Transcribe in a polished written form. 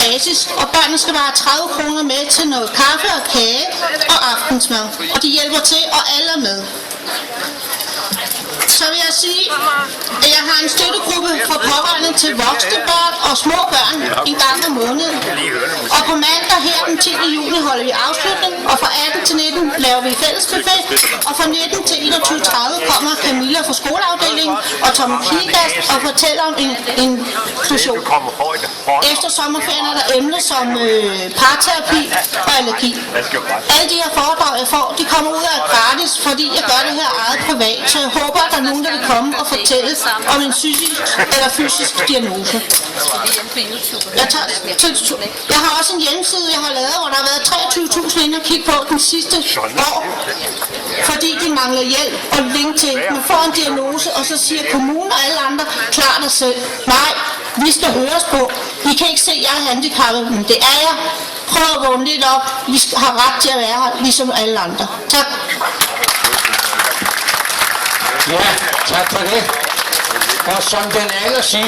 basis, og børnene skal bare have 30 kroner med til noget kaffe og kage og aftensmad. Og de hjælper til, og alle er med. Så vil jeg sige, at jeg har en støttegruppe for pårørende til voksne børn og små børn en gang om måneden. Og på mandag her den 10. juni holder vi afslutning, og fra 18 til 19 laver vi fællesbuffet, og fra 19 til 21.30 kommer Camilla fra skoleafdelingen og Tom Kiegast og fortæller om inklusion. Efter sommerferien er der emner som parterapi og allergi. Alle de her foredrag, jeg får, de kommer ud af gratis, fordi jeg gør det her eget privat, så jeg håber, at der er nogen, der vil komme og fortælle om en psykisk eller fysisk diagnose. Jeg har også en hjemmeside, jeg har lavet, hvor der har været 23.000 inde og kigge på den sidste år, fordi de mangler hjælp og link til. Man får en diagnose, og så siger kommunen og alle andre, klar dig selv. Nej, vi skal høres på. I kan ikke se, at jeg er handicappet, men det er jeg. Prøv at vågne lidt op. I har ret til at være her, ligesom alle andre. Tak. Ja, tak for det. Og som den aller sidste